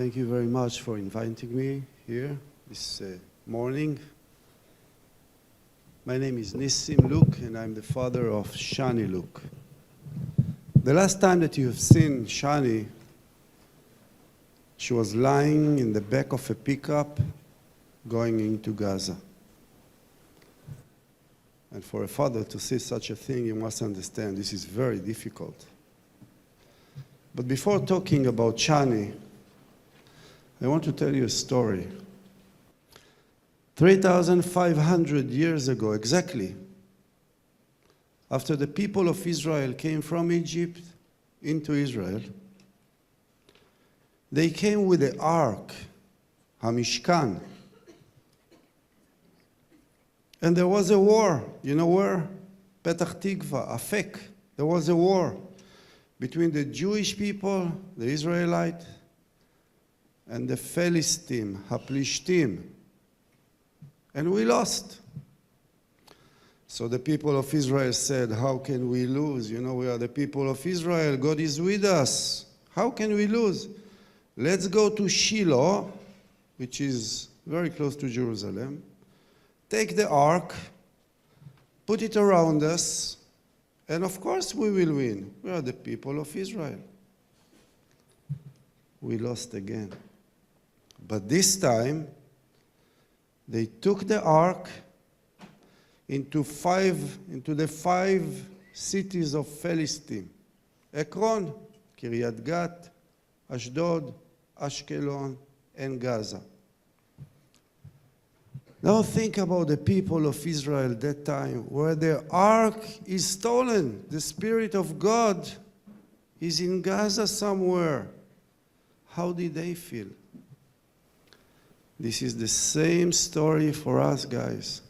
Thank you very much for inviting me here this morning. My name is Nissim Louk, and I'm the father of Shani Louk. The last time that you have seen Shani, she was lying in the back of a pickup going into Gaza. And for a father to see such a thing, you must understand this is very difficult. But before talking about Shani, I want to tell you a story. 3,500 years ago, exactly, after the people of Israel came from Egypt into Israel, they came with the ark, Hamishkan. And there was a war. You know where? Petach Tikva, Afek. There was a war between the Jewish people, the Israelites, and the Philistine, Haplishtim. And we lost. So the people of Israel said, how can we lose? You know, we are the people of Israel. God is with us. How can we lose? Let's go to Shiloh, which is very close to Jerusalem. Take the ark, put it around us, and of course we will win. We are the people of Israel. We lost again. But this time, they took the ark into the five cities of Philistine: Ekron, Kiryat Gat, Ashdod, Ashkelon, and Gaza. Now think about the people of Israel that time, where their ark is stolen. The Spirit of God is in Gaza somewhere. How did they feel? This is the same story for us, guys.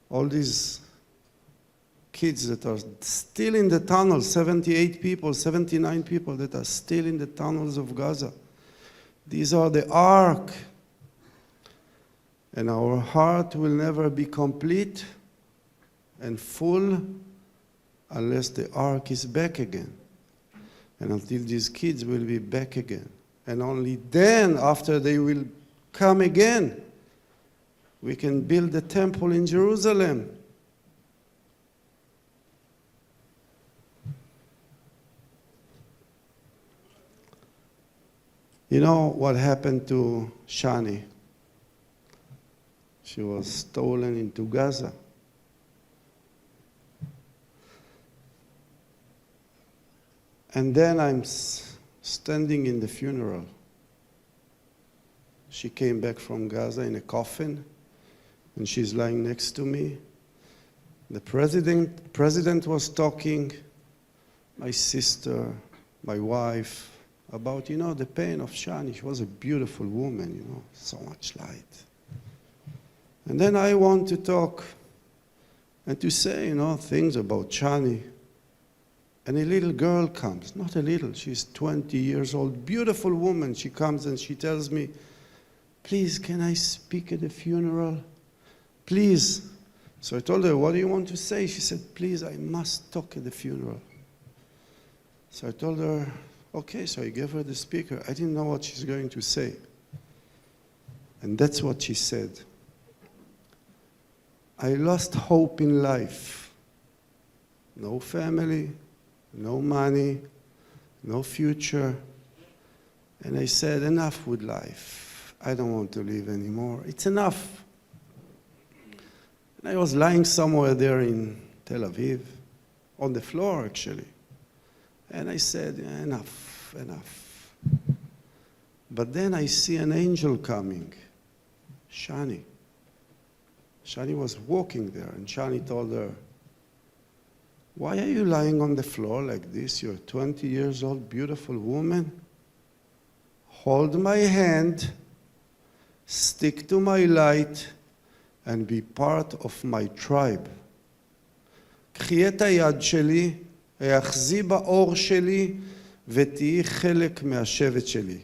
All these kids that are still in the tunnels, 78 people, 79 people that are still in the tunnels of Gaza. These are the ark. And our heart will never be complete and full unless the ark is back again. And until these kids will be back again. And only then, after they will come again, we can build the temple in Jerusalem. You know what happened to Shani? She was stolen into Gaza. And then I'm standing in the funeral. She came back from Gaza in a coffin, and she's lying next to me. The president was talking, my sister, my wife, about, the pain of Shani. She was a beautiful woman, so much light. And then I want to talk and to say, things about Shani. And a little girl comes, not a little, she's 20 years old, beautiful woman. She comes and she tells me, please, can I speak at the funeral? Please. So I told her, what do you want to say? She said, please, I must talk at the funeral. So I told her, okay, so I gave her the speaker. I didn't know what she's going to say. And that's what she said. I lost hope in life. No family, no money, no future. And I said, enough with life. I don't want to live anymore. It's enough. And I was lying somewhere there in Tel Aviv, on the floor actually. And I said, enough, enough. But then I see an angel coming, Shani. Shani was walking there, and Shani told her, why are you lying on the floor like this? You're a 20 years old, beautiful woman. Hold my hand, stick to my light, and be part of my tribe. קחי את היד שלי, היאחזי באור שלי, ותהי חלק מהשבט שלי.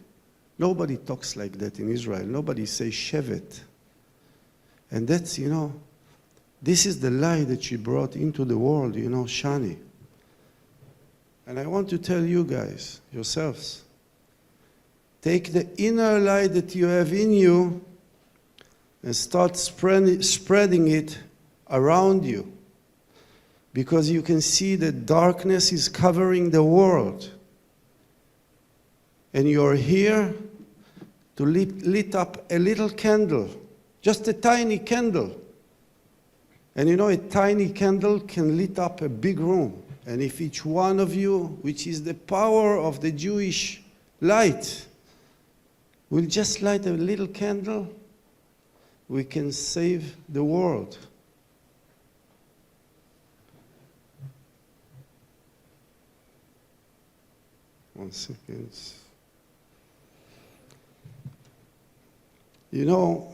Nobody talks like that in Israel. Nobody says shevet. And that's, this is the light that she brought into the world, Shani. And I want to tell you guys, yourselves, Take the inner light that you have in you and start spreading it around you. Because you can see that darkness is covering the world. And you're here to lit up a little candle, just a tiny candle. And you know, a tiny candle can lit up a big room. And if each one of you, which is the power of the Jewish light, will just light a little candle, we can save the world. One second. You know,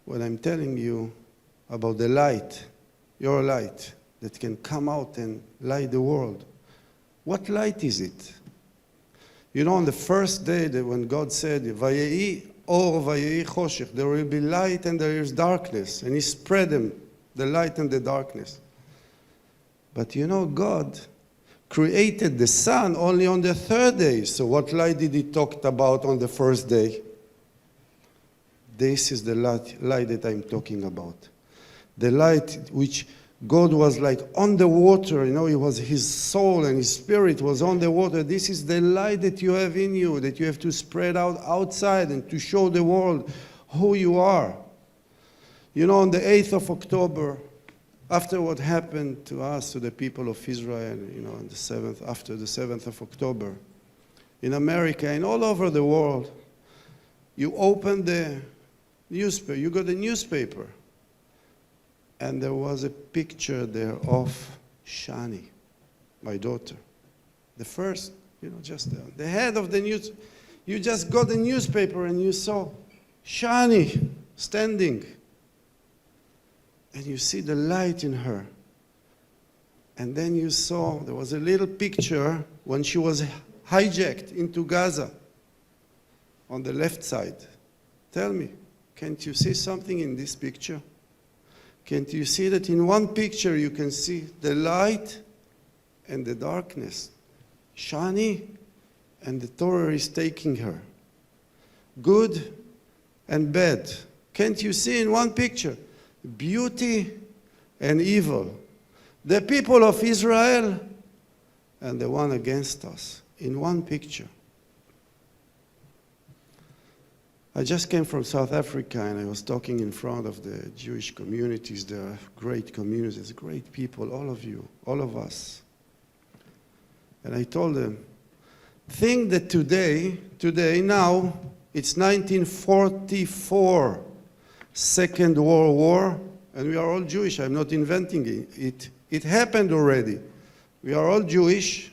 when I'm telling you about the light, your light, that can come out and light the world, what light is it? You know, on the first day that when God said, Vayehi or Vayehi choshech, there will be light and there is darkness, and He spread them, the light and the darkness. But you know, God created the sun only on the third day. So what light did He talk about on the first day? This is the light that I'm talking about. The light which God was like on the water, you know, it was His soul and His spirit was on the water. This is the light that you have in you, that you have to spread out outside and to show the world who you are. You know, on the 8th of October, after what happened to us, to the people of Israel, you know, on the 7th, after the 7th of October, in America and all over the world, you open the newspaper, you got a newspaper, and there was a picture there of Shani, my daughter. The first, you know, just the head of the news. You just got the newspaper and you saw Shani standing. And you see the light in her. And then you saw, there was a little picture when she was hijacked into Gaza on the left side. Tell me, can't you see something in this picture? Can't you see that in one picture you can see the light and the darkness? Shani and the Torah is taking her. Good and bad. Can't you see in one picture? Beauty and evil. The people of Israel and the one against us in one picture. I just came from South Africa and I was talking in front of the Jewish communities. There are great communities, great people, all of you, all of us. And I told them, think that today, now, it's 1944, Second World War, and we are all Jewish. I'm not inventing it. It happened already. We are all Jewish,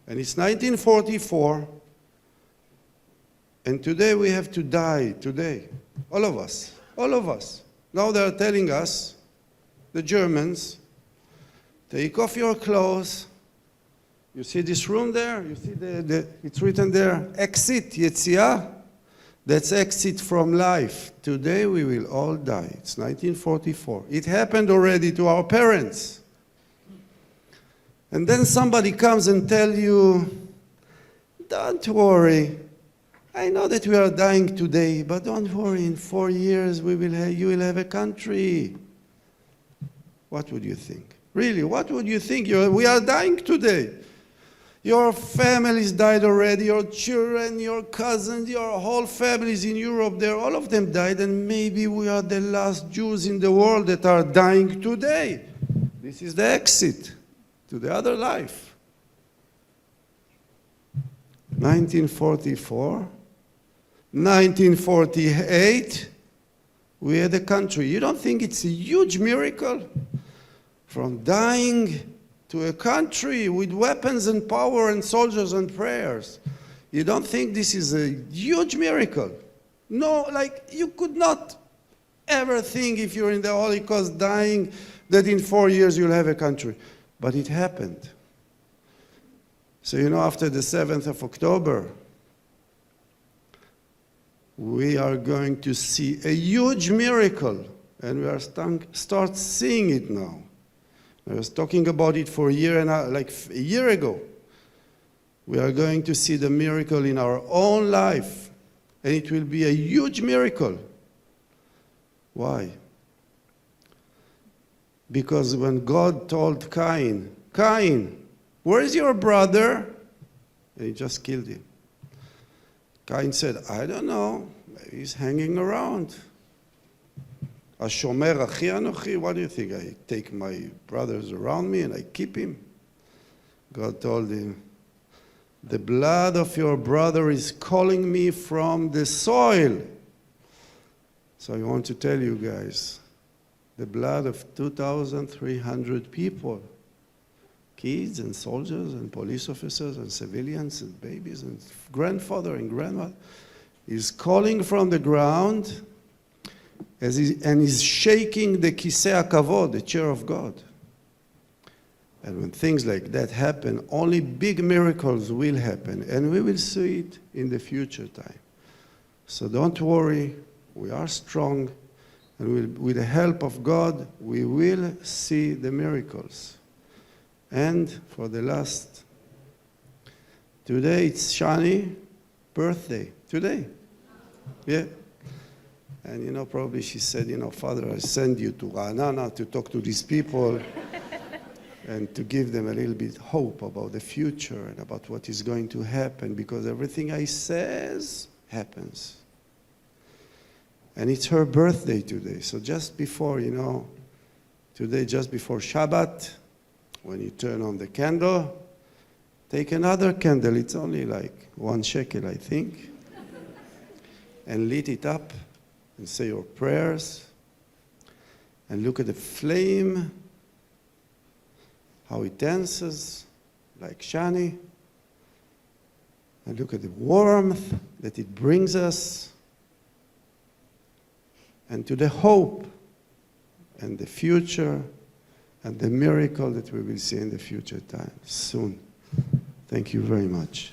and it's 1944, and today we have to die, today. All of us. Now they are telling us, the Germans, take off your clothes. You see this room there? You see it's written there, exit, Yetziah. That's exit from life. Today we will all die. It's 1944. It happened already to our parents. And then somebody comes and tells you, don't worry. I know that we are dying today, but don't worry, in 4 years you will have a country. What would you think? Really, what would you think? We are dying today. Your families died already, your children, your cousins, your whole families in Europe, all of them died, and maybe we are the last Jews in the world that are dying today. This is the exit to the other life. 1944, 1948, we had a country. You don't think it's a huge miracle? From dying to a country with weapons and power and soldiers and prayers. You don't think this is a huge miracle? No, like you could not ever think if you're in the Holocaust dying that in 4 years you'll have a country. But it happened. So you know, after the 7th of October, we are going to see a huge miracle. And we are start seeing it now. I was talking about it for a year ago. We are going to see the miracle in our own life, and it will be a huge miracle. Why? Because when God told Cain, Cain, where is your brother? And he just killed him. Cain said, I don't know. Maybe he's hanging around. Ashomer achi anochi, what do you think? I take my brothers around me and I keep him? God told him, the blood of your brother is calling me from the soil. So I want to tell you guys, the blood of 2,300 people, kids and soldiers and police officers and civilians and babies and grandfather and grandmother, is calling from the ground and is shaking the kisei hakavod, the chair of God. And when things like that happen, only big miracles will happen, and we will see it in the future time. So don't worry, we are strong, and with the help of God, we will see the miracles. And for the last, today it's Shani's birthday. Today. Yeah. And probably she said, Father, I send you to Ra'anana to talk to these people and to give them a little bit hope about the future and about what is going to happen, because everything I says happens. And it's her birthday today. So just before, today, just before Shabbat, when you turn on the candle, take another candle. It's only like 1 shekel, I think. And lit it up and say your prayers. And look at the flame, how it dances like Shani. And look at the warmth that it brings us. And to the hope and the future and the miracle that we will see in the future time soon. Thank you very much.